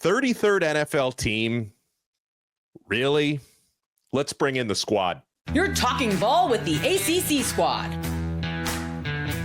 33rd NFL team? Really? Let's bring in the squad. You're talking ball with the ACC Squad.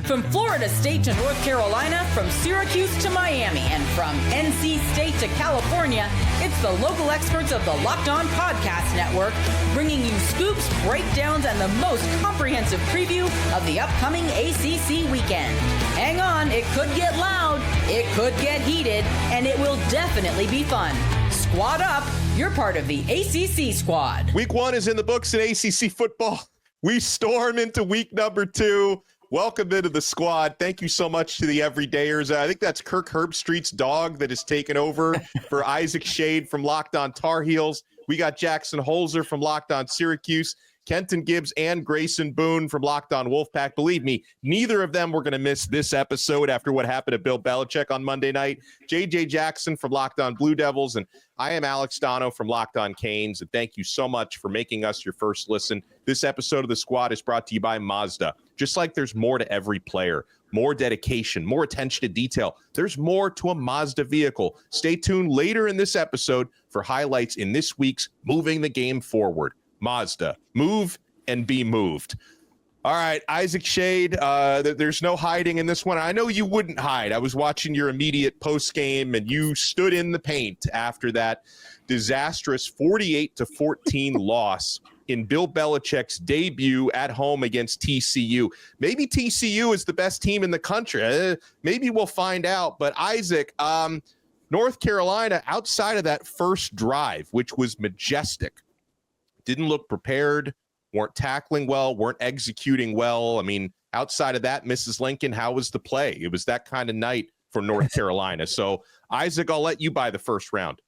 From Florida State to North Carolina, from Syracuse to Miami, and from NC State to California, it's the local experts of the Locked On Podcast Network, bringing you scoops, breakdowns, and the most comprehensive preview of the upcoming ACC weekend. Hang on, it could get loud, it could get heated, and it will definitely be fun. Squad up, you're part of the ACC Squad. Week 1 is in the books in ACC football. We storm into week number 2. Welcome into the squad. Thank you so much to the everydayers. I think that's Kirk Herbstreit's dog that has taken over for Isaac Shade from Locked On Tar Heels. We got Jackson Holzer from Locked On Syracuse, Kenton Gibbs and Grayson Boone from Locked On Wolfpack. Believe me, neither of them were going to miss this episode after what happened to Bill Belichick on Monday night. JJ Jackson from Locked On Blue Devils, and I am Alex Donno from Locked On Canes, and thank you so much for making us your first listen. This episode of the squad is brought to you by Mazda. Just like there's more to every player, more dedication, more attention to detail, there's more to a Mazda vehicle. Stay tuned later in this episode for highlights in this week's Moving the Game Forward. Mazda, move and be moved. All right, Isaac Shade, there's no hiding in this one. I know you wouldn't hide. I was watching your immediate post-game, and you stood in the paint after that disastrous 48-14 loss in Bill Belichick's debut at home against TCU. Maybe TCU is the best team in the country. Maybe we'll find out. But Isaac, North Carolina, outside of that first drive, which was majestic, didn't look prepared, weren't tackling well, weren't executing well. I mean, outside of that, Mrs. Lincoln, how was the play? It was that kind of night for North Carolina. So, Isaac, I'll let you buy the first round.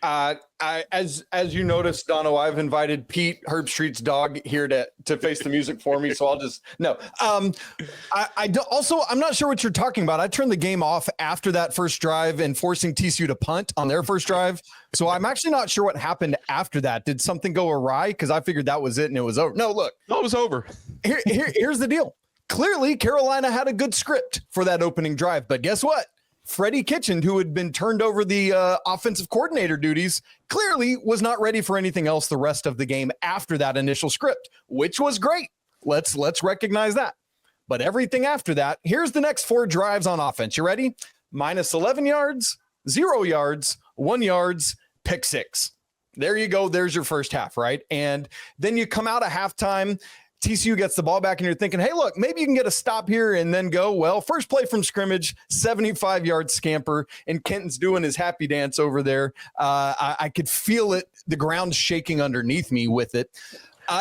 As you noticed, Donno, I've invited Pete Herbstreit's dog here to face the music for me. So I'll just no. I'm not sure what you're talking about. I turned the game off after that first drive and forcing TCU to punt on their first drive. So I'm actually not sure what happened after that. Did something go awry? Because I figured that was it and it was over. No, look, it was over. Here's the deal. Clearly, Carolina had a good script for that opening drive, but guess what? Freddie Kitchen, who had been turned over the offensive coordinator duties, clearly was not ready for anything else the rest of the game after that initial script, which was great. Let's recognize that. But everything after that, here's the next 4 drives on offense. You ready? Minus 11 yards, 0 yards, 1 yards, pick 6. There you go. There's your first half, right? And then you come out at halftime. TCU gets the ball back and you're thinking, hey, look, maybe you can get a stop here and then go. Well, first play from scrimmage, 75-yard scamper, and Kenton's doing his happy dance over there. I could feel it, the ground shaking underneath me with it.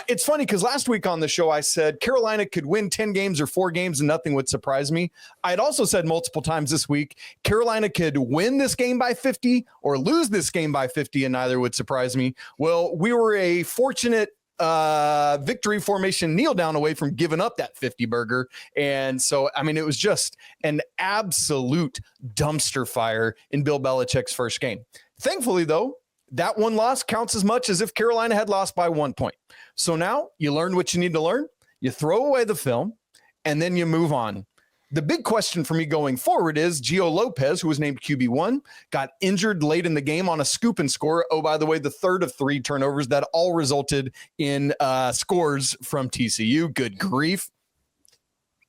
It's funny because last week on the show, I said Carolina could win 10 games or 4 games and nothing would surprise me. I had also said multiple times this week, Carolina could win this game by 50 or lose this game by 50 and neither would surprise me. Well, we were a fortunate victory formation kneel down away from giving up that 50 burger. And so, I mean, it was just an absolute dumpster fire in Bill Belichick's first game. Thankfully, though, that one loss counts as much as if Carolina had lost by 1 point. So now you learn what you need to learn. You throw away the film and then you move on. The big question for me going forward is Gio Lopez, who was named QB1, got injured late in the game on a scoop and score. Oh, by the way, the third of 3 turnovers that all resulted in scores from TCU. Good grief.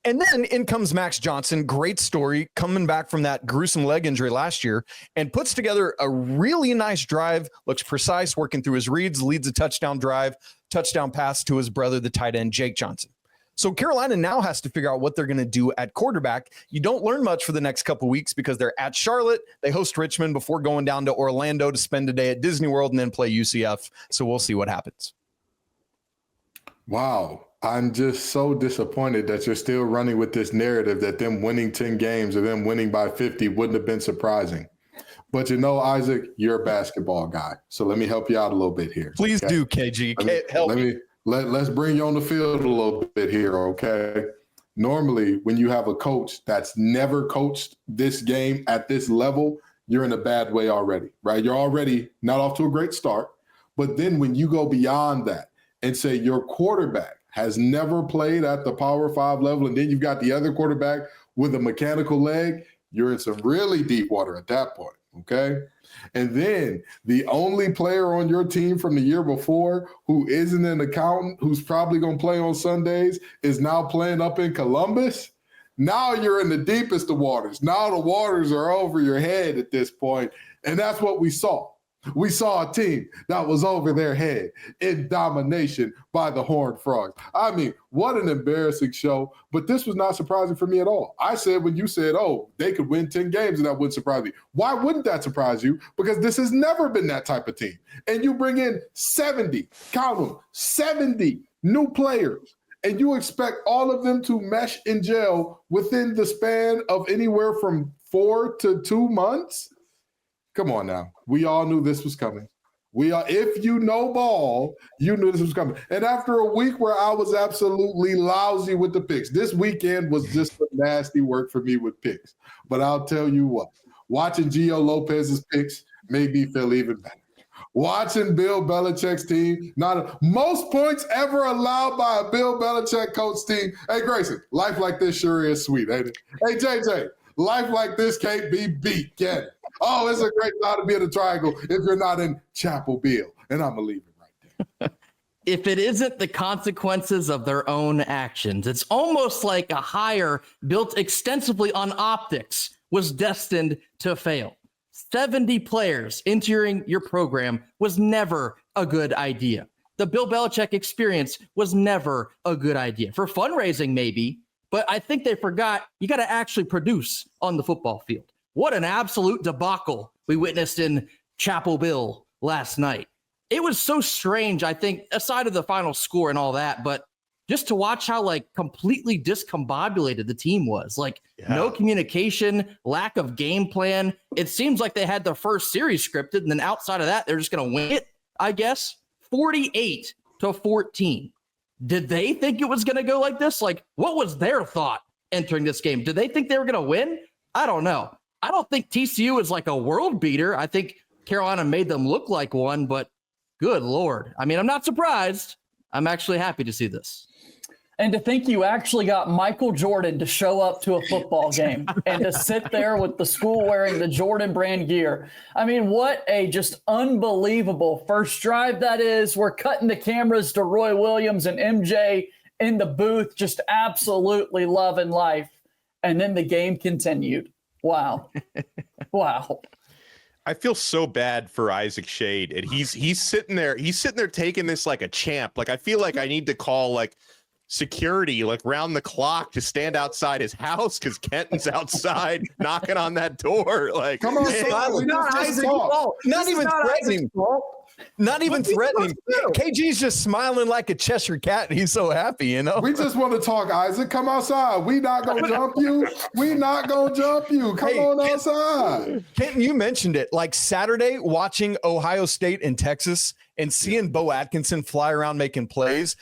And then in comes Max Johnson. Great story, coming back from that gruesome leg injury last year and puts together a really nice drive, looks precise, working through his reads, leads a touchdown drive, touchdown pass to his brother, the tight end, Jake Johnson. So Carolina now has to figure out what they're going to do at quarterback. You don't learn much for the next couple of weeks because they're at Charlotte. They host Richmond before going down to Orlando to spend a day at Disney World and then play UCF. So we'll see what happens. Wow. I'm just so disappointed that you're still running with this narrative that them winning 10 games or them winning by 50 wouldn't have been surprising. But you know, Isaac, you're a basketball guy. So let me help you out a little bit here. Please do, KG. Help me. Let's bring you on the field a little bit here, okay? Normally, when you have a coach that's never coached this game at this level, you're in a bad way already, right? You're already not off to a great start. But then when you go beyond that and say your quarterback has never played at the Power 5 level, and then you've got the other quarterback with a mechanical leg, you're in some really deep water at that point, okay? And then the only player on your team from the year before who isn't an accountant, who's probably going to play on Sundays, is now playing up in Columbus. Now you're in the deepest of waters. Now the waters are over your head at this point. And that's what we saw. We saw a team that was over their head in domination by the Horned Frogs. I mean, what an embarrassing show. But this was not surprising for me at all. I said when you said, oh, they could win 10 games, and that wouldn't surprise me. Why wouldn't that surprise you? Because this has never been that type of team. And you bring in 70, count them, 70 new players, and you expect all of them to mesh and gel within the span of anywhere from 4 to 2 months? Come on now. We all knew this was coming. If you know ball, you knew this was coming. And after a week where I was absolutely lousy with the picks, this weekend was just some nasty work for me with picks. But I'll tell you what, watching Gio Lopez's picks made me feel even better. Watching Bill Belichick's team, most points ever allowed by a Bill Belichick coach team. Hey, Grayson, life like this sure is sweet, ain't it? Hey, JJ, life like this can't be beat, can it? Oh, it's a great time to be in the triangle if you're not in Chapel Bill. And I'm going to leave it right there. If it isn't the consequences of their own actions, it's almost like a hire built extensively on optics was destined to fail. 70 players entering your program was never a good idea. The Bill Belichick experience was never a good idea. For fundraising, maybe, but I think they forgot you got to actually produce on the football field. What an absolute debacle we witnessed in Chapel Bill last night. It was so strange, I think, aside of the final score and all that, but just to watch how completely discombobulated the team was. No communication, lack of game plan. It seems like they had the first series scripted, and then outside of that, they're just going to win it, I guess. 48-14. Did they think it was going to go like this? What was their thought entering this game? Did they think they were going to win? I don't know. I don't think TCU is a world beater. I think Carolina made them look like one, but good Lord. I mean, I'm not surprised. I'm actually happy to see this. And to think you actually got Michael Jordan to show up to a football game and to sit there with the school wearing the Jordan brand gear. I mean, what a just unbelievable first drive that is. We're cutting the cameras to Roy Williams and MJ in the booth, just absolutely loving life. And then the game continued. Wow. Wow. I feel so bad for Isaac Shade, and he's sitting there taking this like a champ. I feel like I need to call security round the clock to stand outside his house because Kenton's outside knocking on that door. Come on, not even threatening. Not even threatening. KG's just smiling like a Cheshire cat. He's so happy, you know. We just want to talk, Isaac. Come outside. We not gonna jump you. We not gonna jump you. Come on outside. Kenton, you mentioned it. Saturday, watching Ohio State and Texas and seeing Bo Atkinson fly around making plays.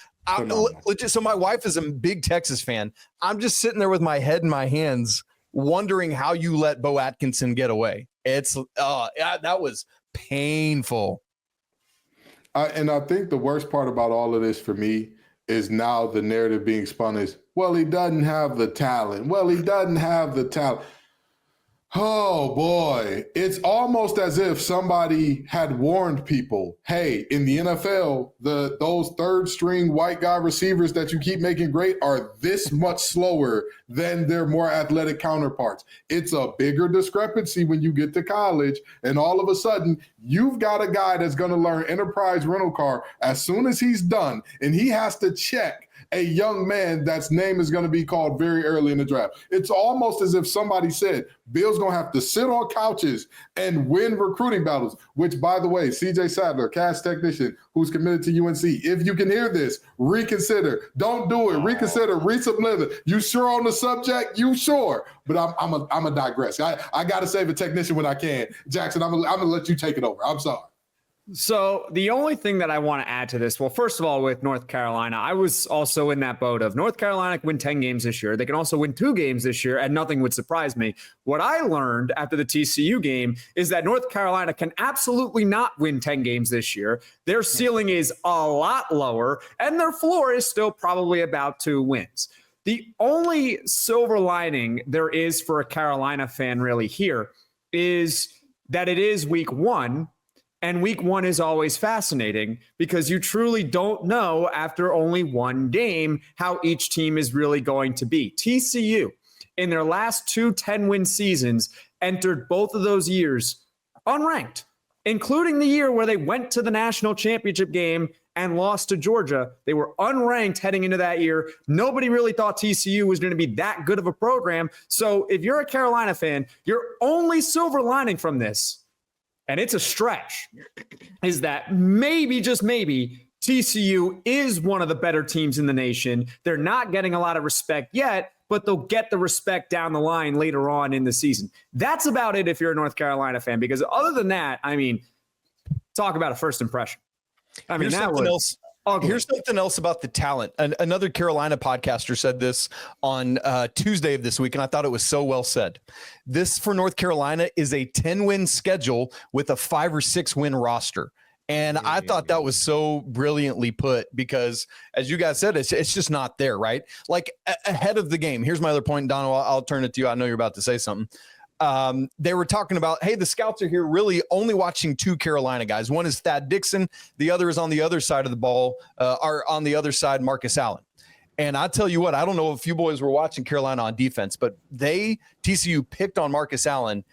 So my wife is a big Texas fan. I'm just sitting there with my head in my hands, wondering how you let Bo Atkinson get away. That was painful. And I think the worst part about all of this for me is now the narrative being spun is, well, he doesn't have the talent. Oh, boy. It's almost as if somebody had warned people, hey, in the NFL, those third-string white guy receivers that you keep making great are this much slower than their more athletic counterparts. It's a bigger discrepancy when you get to college, and all of a sudden, you've got a guy that's going to learn enterprise rental car as soon as he's done, and he has to check a young man that's name is going to be called very early in the draft. It's almost as if somebody said, Bill's going to have to sit on couches and win recruiting battles, which, by the way, CJ Sadler, cast technician who's committed to UNC, if you can hear this, reconsider. Don't do it. Reconsider. Read some leather. You sure on the subject? You sure? But I'm a digress. I got to save a technician when I can. Jackson, I'm gonna let you take it over. I'm sorry. So the only thing that I want to add to this, well, first of all, with North Carolina, I was also in that boat of North Carolina can win 10 games this year. They can also win 2 games this year, and nothing would surprise me. What I learned after the TCU game is that North Carolina can absolutely not win 10 games this year. Their ceiling is a lot lower, and their floor is still probably about 2 wins. The only silver lining there is for a Carolina fan really here is that it is week one. And week one is always fascinating because you truly don't know after only one game how each team is really going to be. TCU, in their last 2 10-win seasons, entered both of those years unranked, including the year where they went to the national championship game and lost to Georgia. They were unranked heading into that year. Nobody really thought TCU was going to be that good of a program. So if you're a Carolina fan, your only silver lining from this, and it's a stretch, is that maybe, just maybe, TCU is one of the better teams in the nation. They're not getting a lot of respect yet, but they'll get the respect down the line later on in the season. That's about it if you're a North Carolina fan, because other than that, I mean, talk about a first impression. I mean, Here's something else about the talent. Another Carolina podcaster said this on Tuesday of this week, and I thought it was so well said. This for North Carolina is a 10-win schedule with a 5 or 6 win roster. And I thought that was so brilliantly put because, as you guys said, it's just not there, right? Like ahead of the game. Here's my other point, Donno. I'll turn it to you. I know you're about to say something. They were talking about, hey, the scouts are here really only watching 2 Carolina guys. One is Thad Dixon. The other is on the other side of the ball, or on the other side, Marcus Allen. And I tell you what, I don't know if you boys were watching Carolina on defense, but TCU picked on Marcus Allen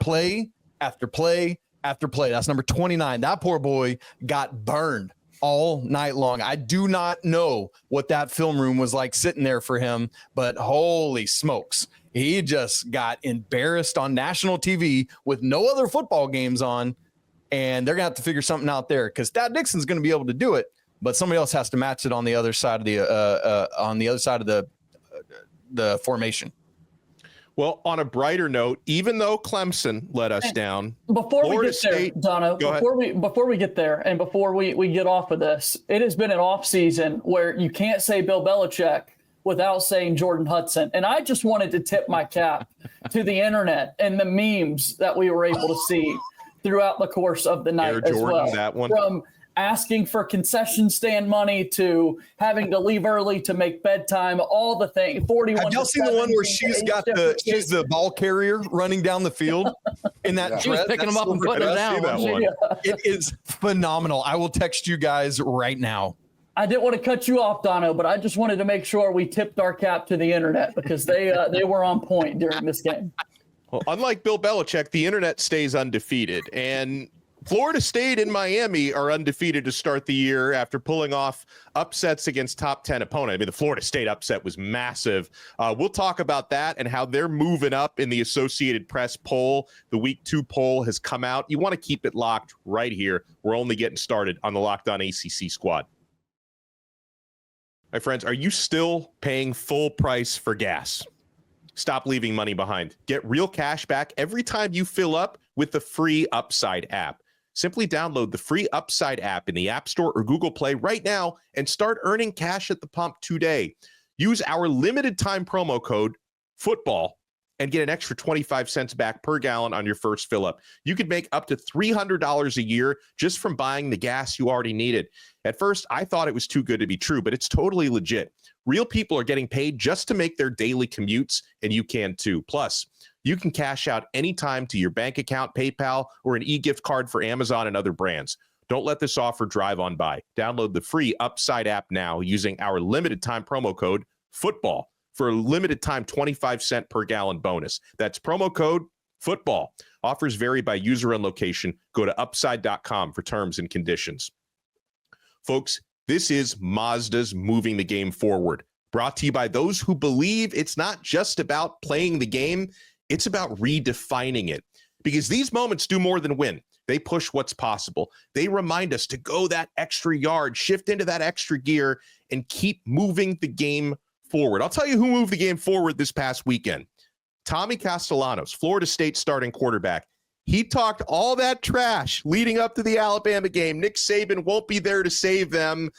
play after play after play. That's number 29. That poor boy got burned all night long. I do not know what that film room was like sitting there for him, but holy smokes. He just got embarrassed on national TV with no other football games on, and they're going to have to figure something out there because Thad Dixon's going to be able to do it, but somebody else has to match it on the other side of the formation. Well, on a brighter note, even though Clemson let us down, before Florida we get there, State, Donno, before we get there, and before we get off of this, it has been an off season where you can't say Bill Belichick without saying Jordan Hudson. And I just wanted to tip my cap to the internet and the memes that we were able to see throughout the course of the night Air as Jordan, well. that one. From asking for concession stand money to having to leave early to make bedtime, all the things. 41. Have y'all seen the one where she's the ball carrier running down the field in that She was dress? picking them up and putting them down. That one. It is phenomenal. I will text you guys right now. I didn't want to cut you off, Donno, but I just wanted to make sure we tipped our cap to the internet because they were on point during this game. Well, unlike Bill Belichick, the internet stays undefeated, and Florida State and Miami are undefeated to start the year after pulling off upsets against top 10 opponents. I mean, the Florida State upset was massive. We'll talk about that and how they're moving up in the Associated Press poll. The Week 2 poll has come out. You want to keep it locked right here. We're only getting started on the Locked On ACC Squad. My friends, are you still paying full price for gas? Stop leaving money behind. Get real cash back every time you fill up with the free Upside app. Simply download the free Upside app in the App Store or Google Play right now and start earning cash at the pump today. Use our limited time promo code FOOTBALL and get an extra 25 cents back per gallon on your first fill up. You could make up to $300 a year just from buying the gas you already needed. At first, I thought it was too good to be true, but it's totally legit. Real people are getting paid just to make their daily commutes, and you can too. Plus, you can cash out anytime to your bank account, PayPal, or an e-gift card for Amazon and other brands. Don't let this offer drive on by. Download the free Upside app now using our limited time promo code FOOTBALL for a limited time 25-cent per gallon bonus. That's promo code FOOTBALL. Offers vary by user and location. Go to upside.com for terms and conditions. Folks, this is Mazda's Moving the Game Forward. Brought to you by those who believe it's not just about playing the game, it's about redefining it. Because these moments do more than win. They push what's possible. They remind us to go that extra yard, shift into that extra gear, and keep moving the game forward. I'll tell you who moved the game forward this past weekend. Tommy Castellanos, Florida State starting quarterback. He talked all that trash leading up to the Alabama game. Nick Saban won't be there to save them.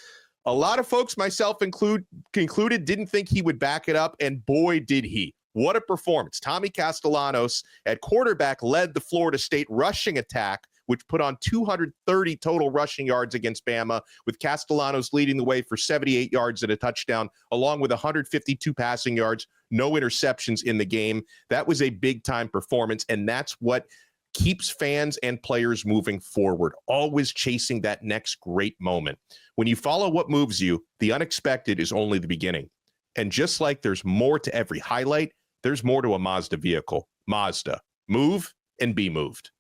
A lot of folks, myself concluded, didn't think he would back it up, and boy, did he. What a performance. Tommy Castellanos at quarterback led the Florida State rushing attack, which put on 230 total rushing yards against Bama, with Castellanos leading the way for 78 yards and a touchdown, along with 152 passing yards, no interceptions in the game. That was a big-time performance, and that's what keeps fans and players moving forward, always chasing that next great moment. When you follow what moves you, the unexpected is only the beginning. And just like there's more to every highlight, there's more to a Mazda vehicle. Mazda, move and be moved.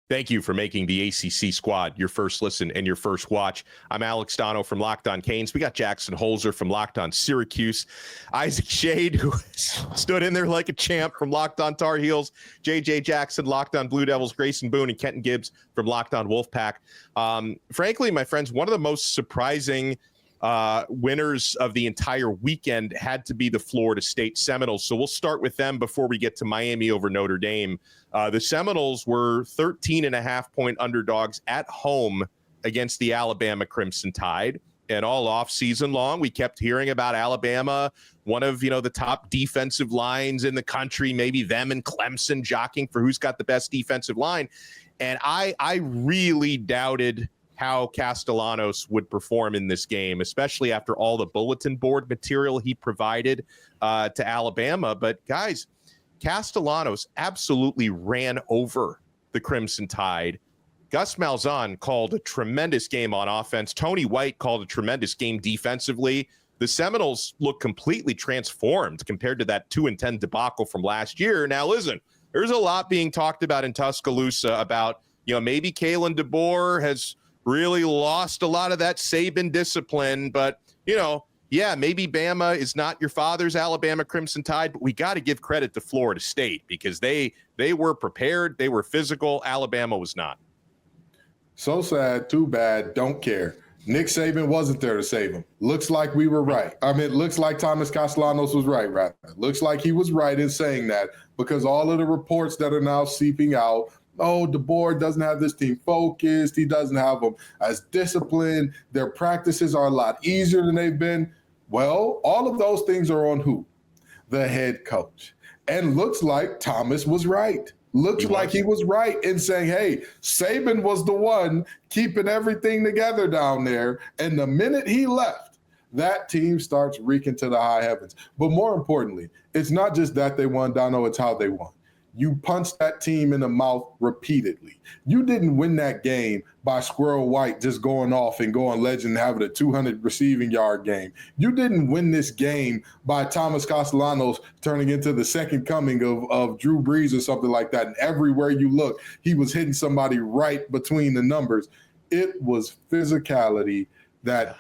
Thank you for making the ACC Squad your first listen and your first watch. I'm Alex Donno from Locked On Canes. We got Jackson Holzer from Locked On Syracuse. Isaac Shade, who stood in there like a champ from Locked On Tar Heels. JJ Jackson, Locked On Blue Devils. Grayson Boone and Kenton Gibbs from Locked On Wolfpack. Frankly, my friends, one of the most surprising winners of the entire weekend had to be the Florida State Seminoles. So we'll start with them before we get to Miami over Notre Dame. The Seminoles were 13.5-point underdogs at home against the Alabama Crimson Tide. And all off season long, we kept hearing about Alabama, one of, the top defensive lines in the country, maybe them and Clemson jockeying for who's got the best defensive line. And I really doubted how Castellanos would perform in this game, especially after all the bulletin board material he provided to Alabama. But guys, Castellanos absolutely ran over the Crimson Tide. Gus Malzahn called a tremendous game on offense. Tony White called a tremendous game defensively. The Seminoles look completely transformed compared to that 2-10 debacle from last year. Now, listen, there's a lot being talked about in Tuscaloosa about, maybe Kalen DeBoer has really lost a lot of that Saban discipline, but, maybe Bama is not your father's Alabama Crimson Tide, but we got to give credit to Florida State because they were prepared, they were physical. Alabama was not. So sad, too bad, don't care. Nick Saban wasn't there to save him. Looks like we were right. It looks like Thomas Castellanos was right, rather. Looks like he was right in saying that because all of the reports that are now seeping out, DeBoer doesn't have this team focused. He doesn't have them as disciplined. Their practices are a lot easier than they've been. Well, all of those things are on who? The head coach. And looks like Thomas was right. Looks like he was right in saying, hey, Saban was the one keeping everything together down there. And the minute he left, that team starts reeking to the high heavens. But more importantly, it's not just that they won, Donno, it's how they won. You punched that team in the mouth repeatedly. You didn't win that game by Squirrel White just going off and going legend and having a 200 receiving yard game. You didn't win this game by Thomas Castellanos turning into the second coming of Drew Brees or something like that. And everywhere you look, he was hitting somebody right between the numbers. It was physicality that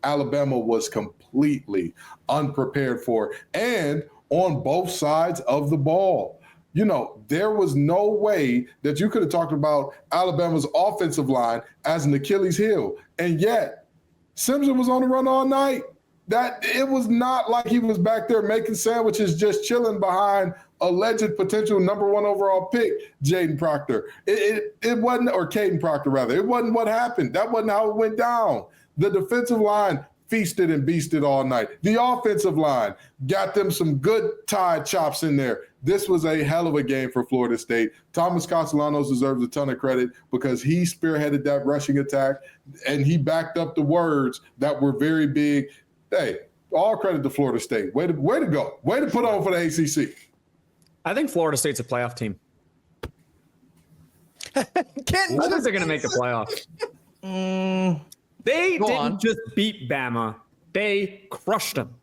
Alabama was completely unprepared for, and on both sides of the ball. There was no way that you could have talked about Alabama's offensive line as an Achilles heel. And yet, Simpson was on the run all night. That it was not like he was back there making sandwiches, just chilling behind alleged potential number 1 overall pick, Jaden Proctor. It wasn't, or Caden Proctor rather. It wasn't what happened. That wasn't how it went down. The defensive line feasted and beasted all night. The offensive line got them some good Tide chops in there. This was a hell of a game for Florida State. Thomas Castellanos deserves a ton of credit because he spearheaded that rushing attack, and he backed up the words that were very big. Hey, all credit to Florida State. Way to go. Way to put on for the ACC. I think Florida State's a playoff team. I think they're going to make the playoffs. They didn't just beat Bama. They crushed them.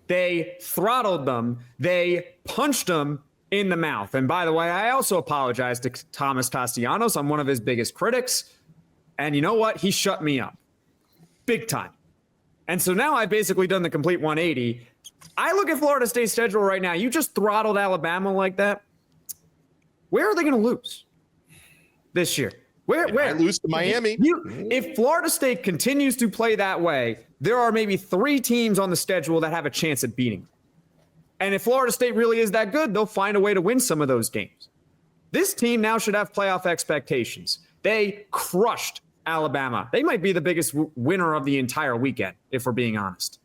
They throttled them. They punched them in the mouth. And by the way, I also apologize to Thomas Castellanos. I'm one of his biggest critics. And you know what? He shut me up. Big time. And so now I've basically done the complete 180. I look at Florida State's schedule right now. You just throttled Alabama like that. Where are they going to lose this year? Where? I lose to Miami. If Florida State continues to play that way, there are maybe 3 teams on the schedule that have a chance at beating them. And if Florida State really is that good, they'll find a way to win some of those games. This team now should have playoff expectations. They crushed Alabama. They might be the biggest winner of the entire weekend, if we're being honest.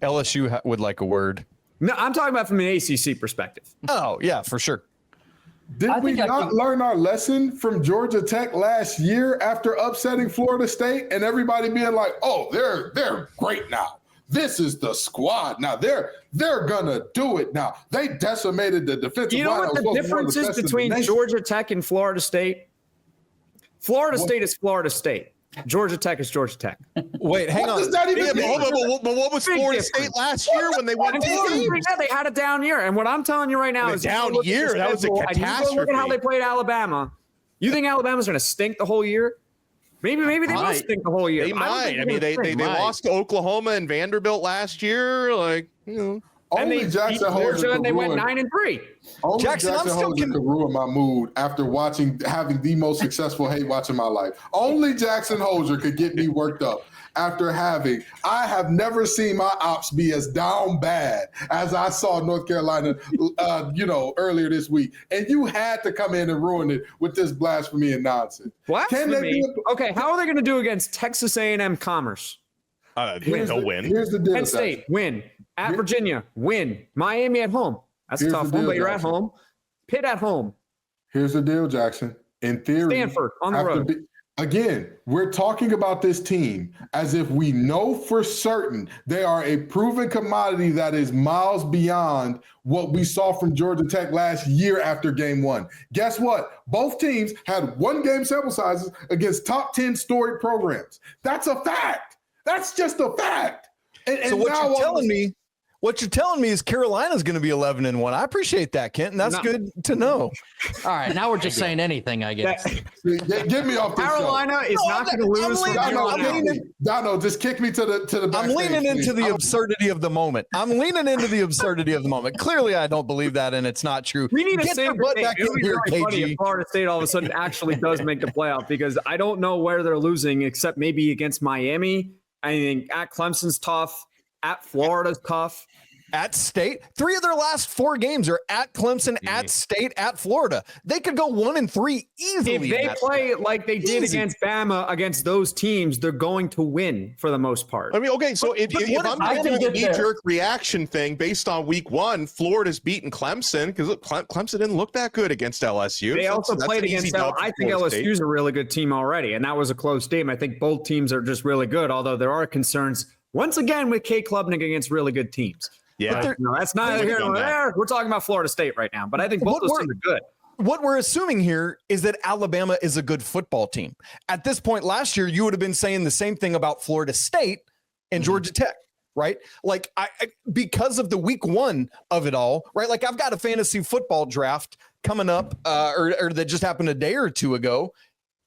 LSU would like a word. No, I'm talking about from an ACC perspective. Oh, yeah, for sure. Did we not learn our lesson from Georgia Tech last year after upsetting Florida State and everybody being like, oh, they're great now. this is the squad. Now they're gonna do it. Now they decimated the defensive line. You know what the difference is between Georgia Tech and Florida State? Florida State is Florida State. Georgia Tech is Georgia Tech. Wait, hang on. Does that even mean? But what was Florida State last year when they won 2 games? Yeah, they had a down year. And what I'm telling you right now is down year. That was a catastrophe. Look at how they played Alabama. You think Alabama's going to stink the whole year? Maybe they will stink the whole year. They might. I mean, they lost to Oklahoma and Vanderbilt last year. Like, you know. Only Jackson Hoser and they went 9-3. Only Jackson Hoser could ruin my mood after having the most successful hate watch in my life. Only Jackson Hoser could get me worked up after I have never seen my ops be as down bad as I saw North Carolina, earlier this week. And you had to come in and ruin it with this blasphemy and nonsense. Blasphemy? Okay, how are they going to do against Texas A&M Commerce? They'll win. Here's the deal. Penn State, win. At Virginia, win. Miami at home. That's a tough one, but you're at home. Pitt at home. Here's the deal, Jackson. In theory, Stanford on the road. Again, we're talking about this team as if we know for certain they are a proven commodity that is miles beyond what we saw from Georgia Tech last year after game 1. Guess what? Both teams had 1-game sample sizes against top 10 storied programs. That's a fact. That's just a fact. So what you're telling me is Carolina's going to be 11-1. I appreciate that, Kent, and that's good to know. All right, now we're just saying anything, I guess. Get me off this Carolina is not going to lose. Donno, just kick me to the backstage. I'm leaning into the absurdity of the moment. Clearly, I don't believe that, and it's not true. We need to get say your butt back in here, KG. If Florida State all of a sudden actually does make the playoff, because I don't know where they're losing except maybe against Miami. I think at Clemson's tough. At Florida's tough. At State, 3 of their last 4 games are at Clemson, at State, at Florida. They could go 1-3 easily. If they play like they did against Bama, against those teams, they're going to win for the most part. I mean, okay, so if I'm going to do the knee-jerk reaction thing based on week 1, Florida's beaten Clemson because Clemson didn't look that good against LSU. They also played against I think LSU's a really good team already, and that was a close game. I think both teams are just really good, although there are concerns, once again, with K Klubnik against really good teams. Yeah, no, that's neither here nor there. We're talking about Florida State right now, but I think both those teams are good. What we're assuming here is that Alabama is a good football team. At this point last year, you would have been saying the same thing about Florida State and Georgia Tech, right? Like, because of the week 1 of it all, right? Like, I've got a fantasy football draft coming up, or that just happened a day or 2 ago.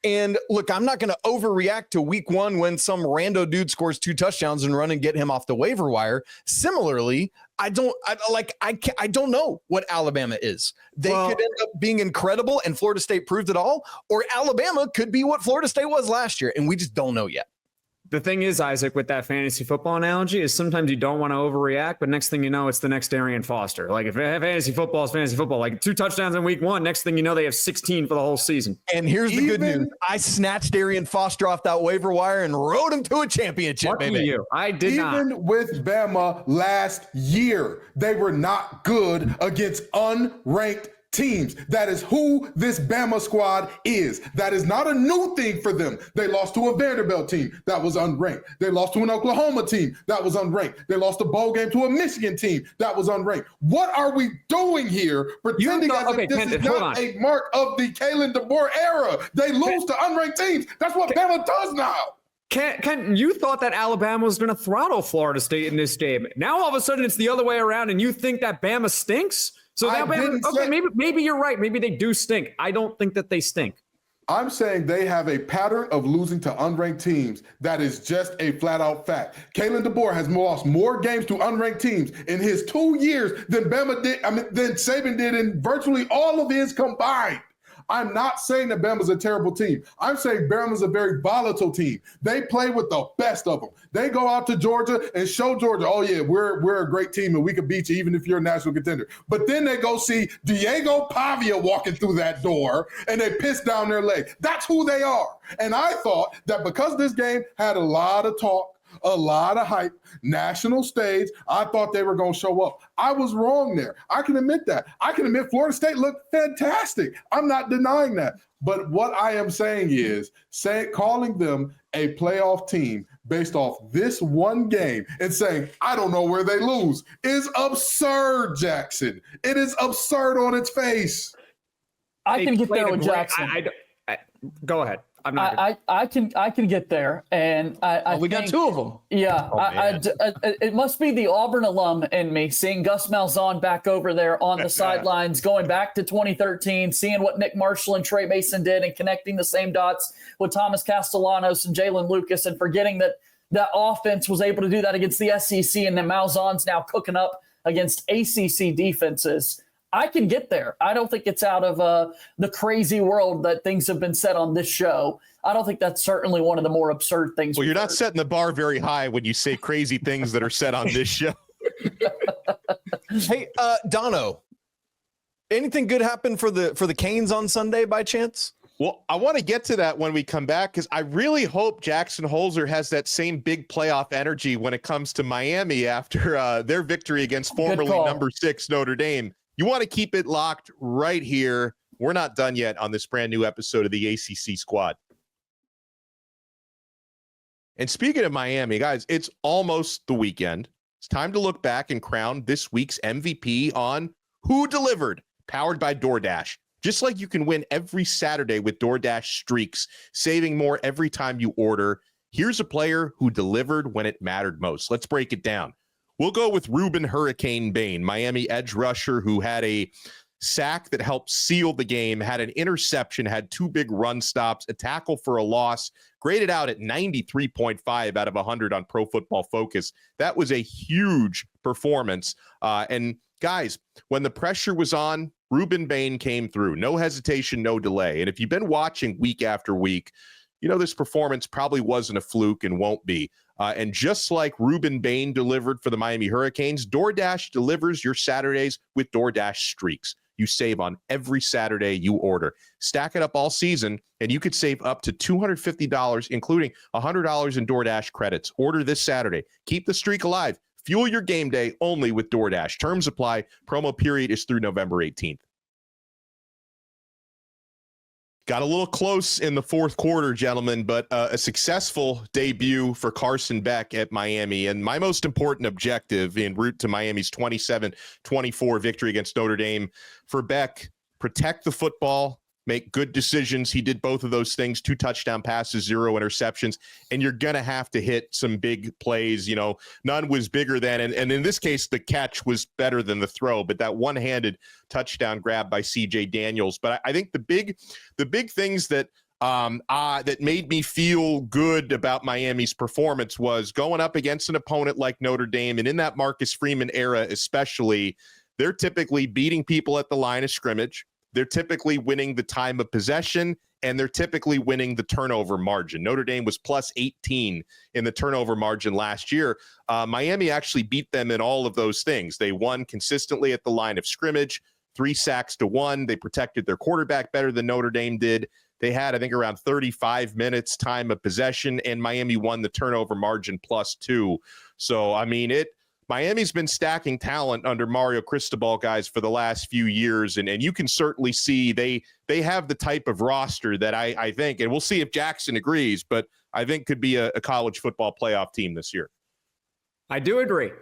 And look, I'm not going to overreact to week 1 when some rando dude scores 2 touchdowns and run and get him off the waiver wire. Similarly, I don't know what Alabama is. They could end up being incredible and Florida State proved it all, or Alabama could be what Florida State was last year, and we just don't know yet. The thing is, Isaac, with that fantasy football analogy is sometimes you don't want to overreact, but next thing you know, it's the next Darian Foster. Like, if fantasy football is fantasy football, like 2 touchdowns in week 1, next thing you know, they have 16 for the whole season. And here's the good news. I snatched Darian Foster off that waiver wire and rode him to a championship, baby. You. I did not. Even with Bama last year, they were not good against unranked teams. That is who this Bama squad is. That is not a new thing for them. They lost to a Vanderbilt team that was unranked. They lost to an Oklahoma team that was unranked. They lost a bowl game to a Michigan team that was unranked. What are we doing here? Pretending as if this is not a mark of the Kalen DeBoer era. They lose to unranked teams. That's what Bama does now. Ken, you thought that Alabama was going to throttle Florida State in this game. Now all of a sudden it's the other way around, and you think that Bama stinks? So now maybe you're right. Maybe they do stink. I don't think that they stink. I'm saying they have a pattern of losing to unranked teams. That is just a flat out fact. Kalen DeBoer has lost more games to unranked teams in his 2 years than than Saban did in virtually all of his combined. I'm not saying that Bama's a terrible team. I'm saying Bama's a very volatile team. They play with the best of them. They go out to Georgia and show Georgia, oh yeah, we're a great team and we can beat you even if you're a national contender. But then they go see Diego Pavia walking through that door and they piss down their leg. That's who they are. And I thought that because this game had a lot of talk, A lot of hype, national stage. I thought they were going to show up. I was wrong there. I can admit that. I can admit Florida State looked fantastic. I'm not denying that. But what I am saying is calling them a playoff team based off this one game and saying, I don't know where they lose is absurd, Jackson. It is absurd on its face. I can get there with Jackson. Go ahead. I'm not. I can get there, and we got two of them. Yeah, it must be the Auburn alum in me seeing Gus Malzahn back over there on the sidelines, going back to 2013, seeing what Nick Marshall and Trey Mason did, and connecting the same dots with Thomas Castellanos and Jalen Lucas, and forgetting that that offense was able to do that against the SEC, and then Malzahn's now cooking up against ACC defenses. I can get there. I don't think it's out of the crazy world that things have been said on this show. I don't think that's certainly one of the more absurd things. Well, you're not setting the bar very high when you say crazy things that are said on this show. Hey, Donno, anything good happen for the Canes on Sunday by chance? Well, I want to get to that when we come back, because I really hope Jackson Holzer has that same big playoff energy when it comes to Miami after their victory against formerly number 6 Notre Dame. You want to keep it locked right here. We're not done yet on this brand new episode of the ACC Squad. And speaking of Miami, guys, it's almost the weekend. It's time to look back and crown this week's MVP on Who Delivered, powered by DoorDash. Just like you can win every Saturday with DoorDash streaks, saving more every time you order, here's a player who delivered when it mattered most. Let's break it down. We'll go with Ruben Hurricane Bain, Miami edge rusher who had a sack that helped seal the game, had an interception, had 2 big run stops, a tackle for a loss, graded out at 93.5 out of 100 on Pro Football Focus. That was a huge performance. And guys, when the pressure was on, Ruben Bain came through. No hesitation, no delay. And if you've been watching week after week, you know this performance probably wasn't a fluke and won't be. And just like Ruben Bain delivered for the Miami Hurricanes, DoorDash delivers your Saturdays with DoorDash streaks. You save on every Saturday you order. Stack it up all season, and you could save up to $250, including $100 in DoorDash credits. Order this Saturday. Keep the streak alive. Fuel your game day only with DoorDash. Terms apply. Promo period is through November 18th. Got a little close in the fourth quarter, gentlemen, but a successful debut for Carson Beck at Miami. And my most important objective en route to Miami's 27-24 victory against Notre Dame for Beck, protect the football, make good decisions. He did both of those things, 2 touchdown passes, 0 interceptions, and you're going to have to hit some big plays. You know, none was bigger than, and in this case, the catch was better than the throw, but that one-handed touchdown grab by CJ Daniels. But I think the big things that that made me feel good about Miami's performance was going up against an opponent like Notre Dame, and in that Marcus Freeman era especially, they're typically beating people at the line of scrimmage. They're typically winning the time of possession, and they're typically winning the turnover margin. Notre Dame was plus 18 in the turnover margin last year. Miami actually beat them in all of those things. They won consistently at the line of scrimmage, 3 sacks to 1. They protected their quarterback better than Notre Dame did. They had, I think, around 35 minutes time of possession, and Miami won the turnover margin plus 2. So, I mean, Miami's been stacking talent under Mario Cristobal, guys, for the last few years, and you can certainly see they have the type of roster that I think, and we'll see if Jackson agrees, but I think could be a college football playoff team this year. I do agree.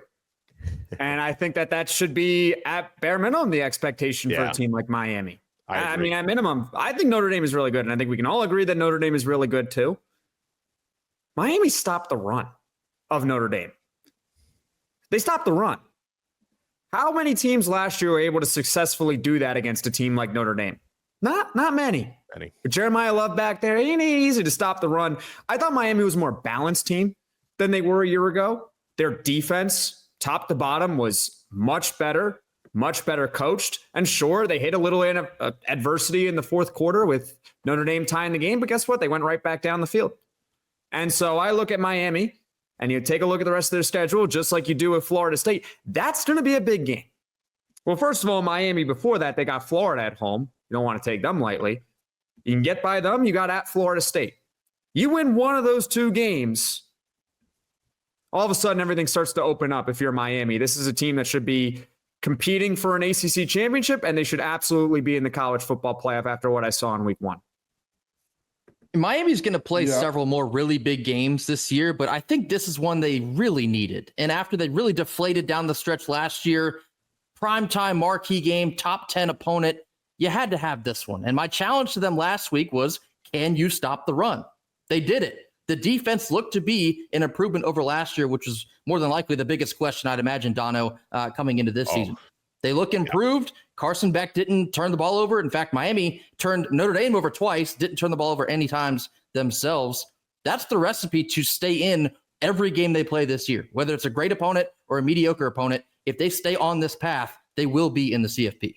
And I think that should be at bare minimum the expectation for a team like Miami. I mean, at minimum, I think Notre Dame is really good, and I think we can all agree that Notre Dame is really good too. Miami stopped the run of Notre Dame. They stopped the run. How many teams last year were able to successfully do that against a team like Notre Dame? Not many. With Jeremiah Love back there, it ain't easy to stop the run. I thought Miami was a more balanced team than they were a year ago. Their defense, top to bottom, was much better coached. And sure, they hit a little adversity in the fourth quarter with Notre Dame tying the game, but guess what? They went right back down the field. And so I look at Miami, and you take a look at the rest of their schedule, just like you do with Florida State. That's going to be a big game. Well, first of all, Miami, before that, they got Florida at home. You don't want to take them lightly. You can get by them. You got at Florida State. You win one of those 2 games, all of a sudden everything starts to open up if you're Miami. This is a team that should be competing for an ACC championship, and they should absolutely be in the college football playoff after what I saw in week 1. Miami's going to play several more really big games this year, but I think this is one they really needed. And after they really deflated down the stretch last year, primetime marquee game, top 10 opponent, you had to have this one. And my challenge to them last week was, can you stop the run? They did it. The defense looked to be an improvement over last year, which was more than likely the biggest question I'd imagine, Donno, coming into this season. They look improved. Carson Beck didn't turn the ball over. In fact, Miami turned Notre Dame over twice, didn't turn the ball over any times themselves. That's the recipe to stay in every game they play this year, whether it's a great opponent or a mediocre opponent. If they stay on this path, they will be in the CFP.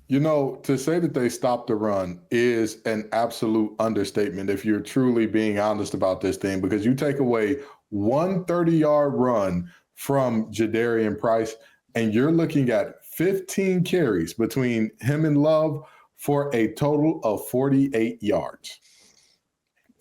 You know, to say that they stopped the run is an absolute understatement if you're truly being honest about this thing, because you take away one 30-yard run from Jadarian Price, and you're looking at 15 carries between him and Love for a total of 48 yards.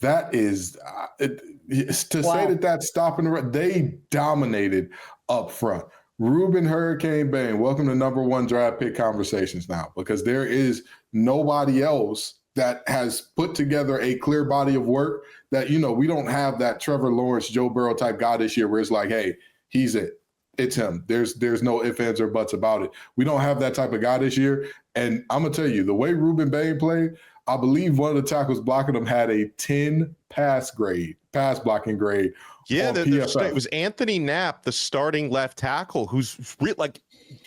That is say that that's stopping the run. They dominated up front. Ruben Hurricane Bain, welcome to number 1 draft pick conversations now, because there is nobody else that has put together a clear body of work that, you know, we don't have that Trevor Lawrence, Joe Burrow type guy this year where it's like, hey, he's it. It's him. There's no ifs, ands, or buts about it. We don't have that type of guy this year. And I'm going to tell you, the way Ruben Bain played, I believe one of the tackles blocking him had a 10 pass blocking grade. Yeah, it was Anthony Knapp, the starting left tackle, who's like,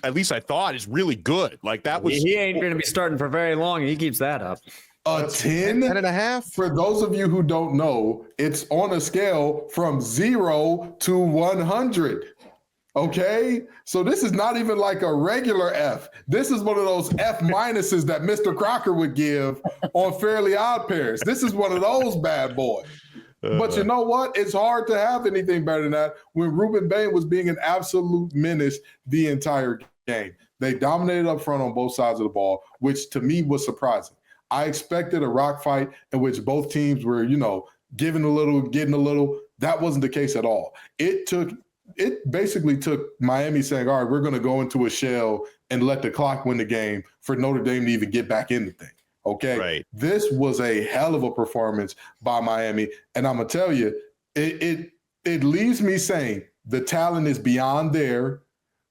at least I thought, is really good. Like that was. He ain't going to be starting for very long. He keeps that up. A 10 and a half. For those of you who don't know, it's on a scale from 0 to 100. Okay, so this is not even like a regular F. This is one of those F minuses that Mr. Crocker would give on Fairly Odd Parents. This is one of those bad boys. But you know what? It's hard to have anything better than that when Ruben Bain was being an absolute menace the entire game. They dominated up front on both sides of the ball, which to me was surprising. I expected a rock fight in which both teams were, you know, giving a little, getting a little. That wasn't the case at all. It basically took Miami saying, all right, we're going to go into a shell and let the clock win the game for Notre Dame to even get back in the thing. Okay. Right. This was a hell of a performance by Miami. And I'm going to tell you, it leaves me saying the talent is beyond there.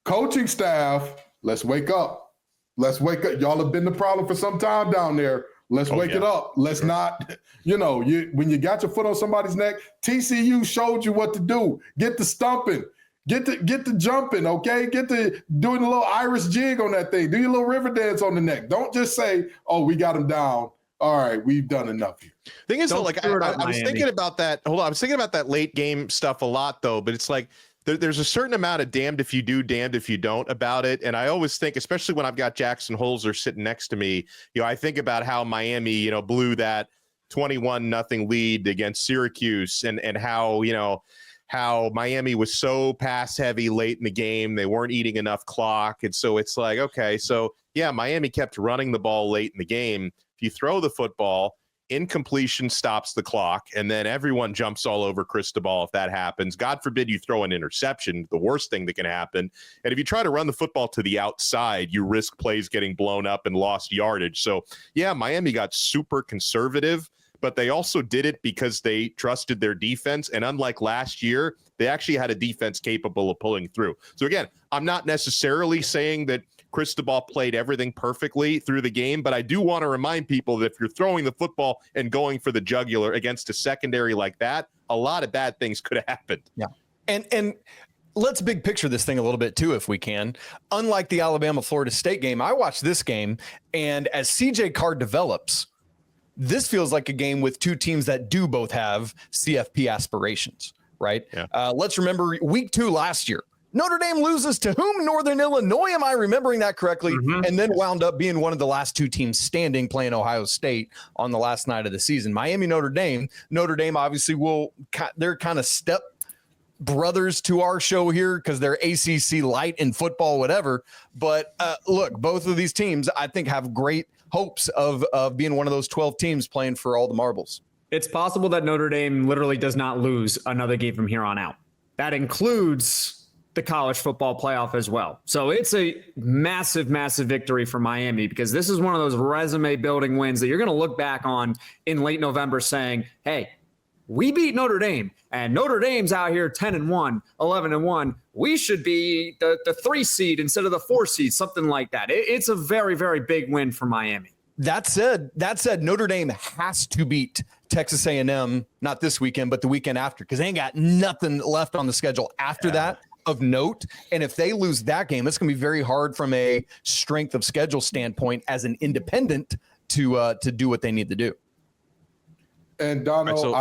Coaching staff, let's wake up. Let's wake up. Y'all have been the problem for some time down there. Let's wake it up. Let's not, when you got your foot on somebody's neck, TCU showed you what to do. Get the stumping. Get the jumping, okay? Get the doing a little Irish jig on that thing. Do your little river dance on the neck. Don't just say, oh, we got him down. All right, we've done enough here. Thing is, though, like I was thinking about that. Hold on, I was thinking about that late game stuff a lot, though. But it's like there's a certain amount of damned if you do, damned if you don't about it. And I always think, especially when I've got Jackson Holzer sitting next to me, I think about how Miami, blew that 21-0 lead against Syracuse, and how Miami was so pass heavy late in the game. They weren't eating enough clock. And so it's like, okay, so yeah, Miami kept running the ball late in the game. If you throw the football, incompletion stops the clock, and then everyone jumps all over Cristobal if that happens. God forbid you throw an interception, the worst thing that can happen. And if you try to run the football to the outside, you risk plays getting blown up and lost yardage. So yeah, Miami got super conservative, but they also did it because they trusted their defense. And unlike last year, they actually had a defense capable of pulling through. So again, I'm not necessarily saying that Cristobal played everything perfectly through the game, but I do want to remind people that if you're throwing the football and going for the jugular against a secondary like that, a lot of bad things could have happened. Yeah. And let's big picture this thing a little bit too, if we can. Unlike the Alabama-Florida State game, I watched this game, and as CJ Carr develops, this feels like a game with two teams that do both have CFP aspirations, right? Yeah. Let's remember week 2 last year. Notre Dame loses to whom? Northern Illinois. Am I remembering that correctly? Mm-hmm. And then wound up being one of the last 2 teams standing playing Ohio State on the last night of the season. Miami, Notre Dame. Notre Dame obviously they're kind of step brothers to our show here because they're ACC light in football, whatever. But look, both of these teams, I think, have great hopes of being one of those 12 teams playing for all the marbles. It's possible that Notre Dame literally does not lose another game from here on out. that includes the college football playoff as well. So it's a massive, massive victory for Miami, because this is one of those resume building wins that you're going to look back on in late November saying, hey, we beat Notre Dame, and Notre Dame's out here 10-1, 11-1. We should be the 3 seed instead of the 4 seed, something like that. It's a very, very big win for Miami. That said, Notre Dame has to beat Texas A&M, not this weekend, but the weekend after, because they ain't got nothing left on the schedule after that of note. And if they lose that game, it's going to be very hard from a strength of schedule standpoint as an independent to do what they need to do. And Donno, Right, so-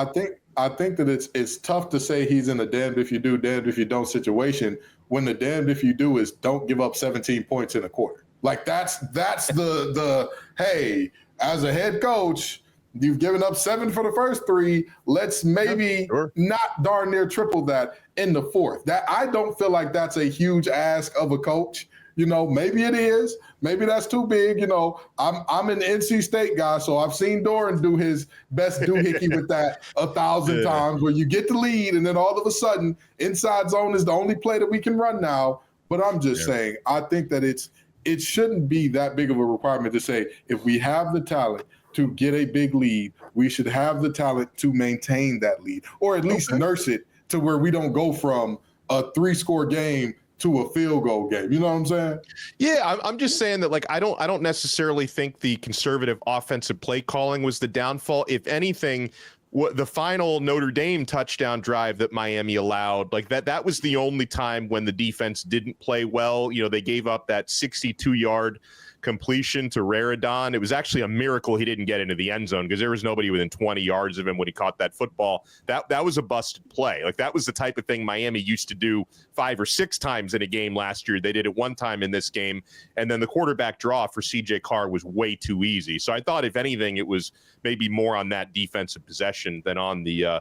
I think that it's tough to say he's in a damned if you do, damned if you don't situation when the damned if you do is don't give up 17 points in a quarter. Like that's the hey, as a head coach, you've given up 7 for the first 3. Let's maybe not darn near triple that in the fourth. That I don't feel like that's a huge ask of a coach. You know, maybe it is. Maybe that's too big. You know, I'm an NC State guy, so I've seen Doran do his best doohickey with that 1,000 times, where you get the lead and then all of a sudden inside zone is the only play that we can run now. But I'm just saying, I think that it shouldn't be that big of a requirement to say if we have the talent to get a big lead, we should have the talent to maintain that lead, or at least nurse it to where we don't go from a 3-score game to a field goal game. You know what I'm saying? Yeah, I'm just saying that, like, I don't necessarily think the conservative offensive play calling was the downfall. If anything, the final Notre Dame touchdown drive that Miami allowed, like that was the only time when the defense didn't play well. You know, they gave up that 62-yard completion to Raridon. It was actually a miracle he didn't get into the end zone, because there was nobody within 20 yards of him when he caught that football. That was a busted play. Like, that was the type of thing Miami used to do 5 or 6 times in a game last year. They did it 1 time in this game, and then the quarterback draw for CJ Carr was way too easy. So I thought, if anything, it was maybe more on that defensive possession than on the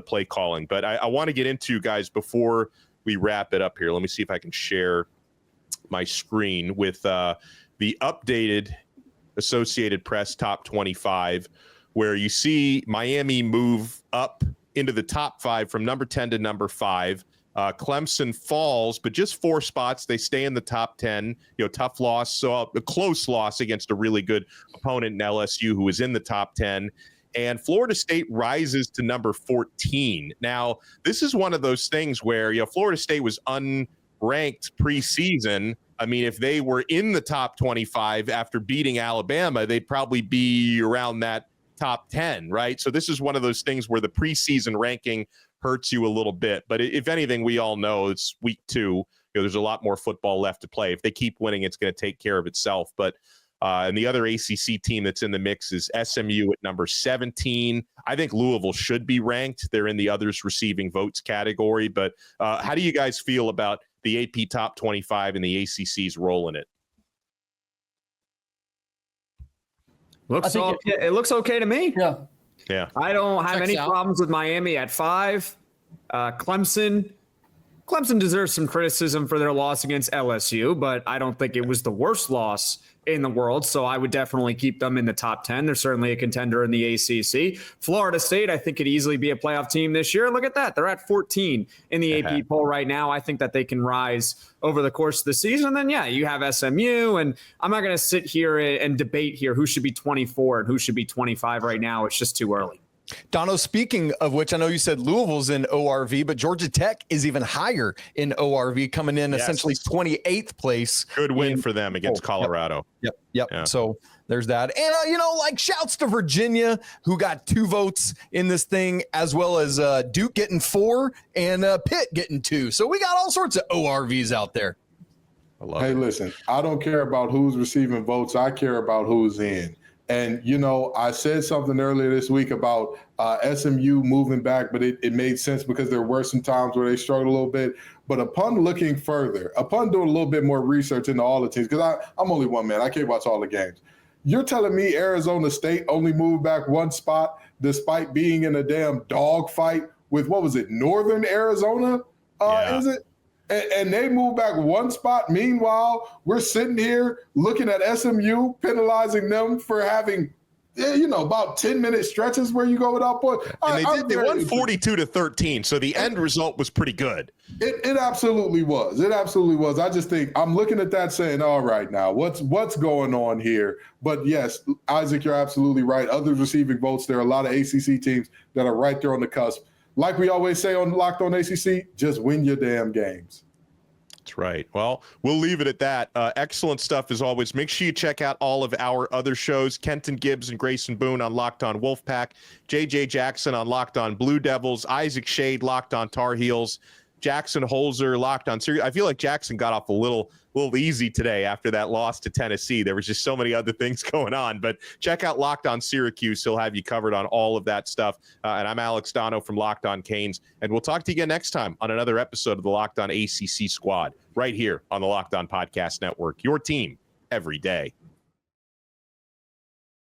play calling. But I want to get into, guys, before we wrap it up here, let me see if I can share my screen with the updated Associated Press top 25, where you see Miami move up into the top 5 from number 10 to number 5. Clemson falls, but just 4 spots. They stay in the top 10. You know, tough loss, so a close loss against a really good opponent in LSU, who was in the top 10. And Florida State rises to number 14. Now, this is one of those things where, you know, Florida State was unranked preseason. I mean, if they were in the top 25 after beating Alabama, they'd probably be around that top 10, right? So this is one of those things where the preseason ranking hurts you a little bit. But if anything, we all know it's week 2. You know, there's a lot more football left to play. If they keep winning, it's going to take care of itself. But and the other ACC team that's in the mix is SMU at number 17. I think Louisville should be ranked. They're in the others receiving votes category. But how do you guys feel about the AP top 25 and the ACC's role in it? It looks okay to me. Yeah. I don't have Checks any out. problems with Miami at 5. Clemson deserves some criticism for their loss against LSU, but I don't think it was the worst loss in the world. So I would definitely keep them in the top 10. They're certainly a contender in the ACC. Florida State, I think, could easily be a playoff team this year. Look at that. They're at 14 in the AP poll right now. I think that they can rise over the course of the season. And then, yeah, you have SMU, and I'm not going to sit here and debate here who should be 24 and who should be 25 right now. It's just too early. Donno, speaking of which, I know you said Louisville's in ORV, but Georgia Tech is even higher in ORV, coming in essentially 28th place. Good win for them against Colorado. Yep. Yeah. So there's that. And, you know, like, shouts to Virginia, who got 2 votes in this thing, as well as Duke getting 4 and Pitt getting 2. So we got all sorts of ORVs out there. I love Hey, it. listen, I don't care about who's receiving votes. I care about who's in. And, you know, I said something earlier this week about SMU moving back, but it made sense because there were some times where they struggled a little bit. But upon looking further, upon doing a little bit more research into all the teams, because I'm only one man, I can't watch all the games. You're telling me Arizona State only moved back 1 spot despite being in a damn dogfight with, what was it, Northern Arizona? Is it? And they moved back 1 spot. Meanwhile, we're sitting here looking at SMU, penalizing them for having about 10-minute stretches where you go without points. And they won 42-13, so the end result was pretty good. It absolutely was. It absolutely was. I just think I'm looking at that saying, all right, now what's going on here? But yes, Isaac, you're absolutely right. Others receiving votes. There are a lot of ACC teams that are right there on the cusp. Like we always say on Locked On ACC, just win your damn games. That's right. Well, we'll leave it at that. Excellent stuff as always. Make sure you check out all of our other shows. Kenton Gibbs and Grayson Boone on Locked On Wolfpack. JJ Jackson on Locked On Blue Devils. Isaac Shade, Locked On Tar Heels. Jackson Holzer, Locked On Syracuse. I feel like Jackson got off a little easy today after that loss to Tennessee. There was just so many other things going on. But check out Locked On Syracuse. He'll have you covered on all of that stuff. And I'm Alex Donno from Locked On Canes. And we'll talk to you again next time on another episode of the Locked On ACC Squad right here on the Locked On Podcast Network. Your team every day.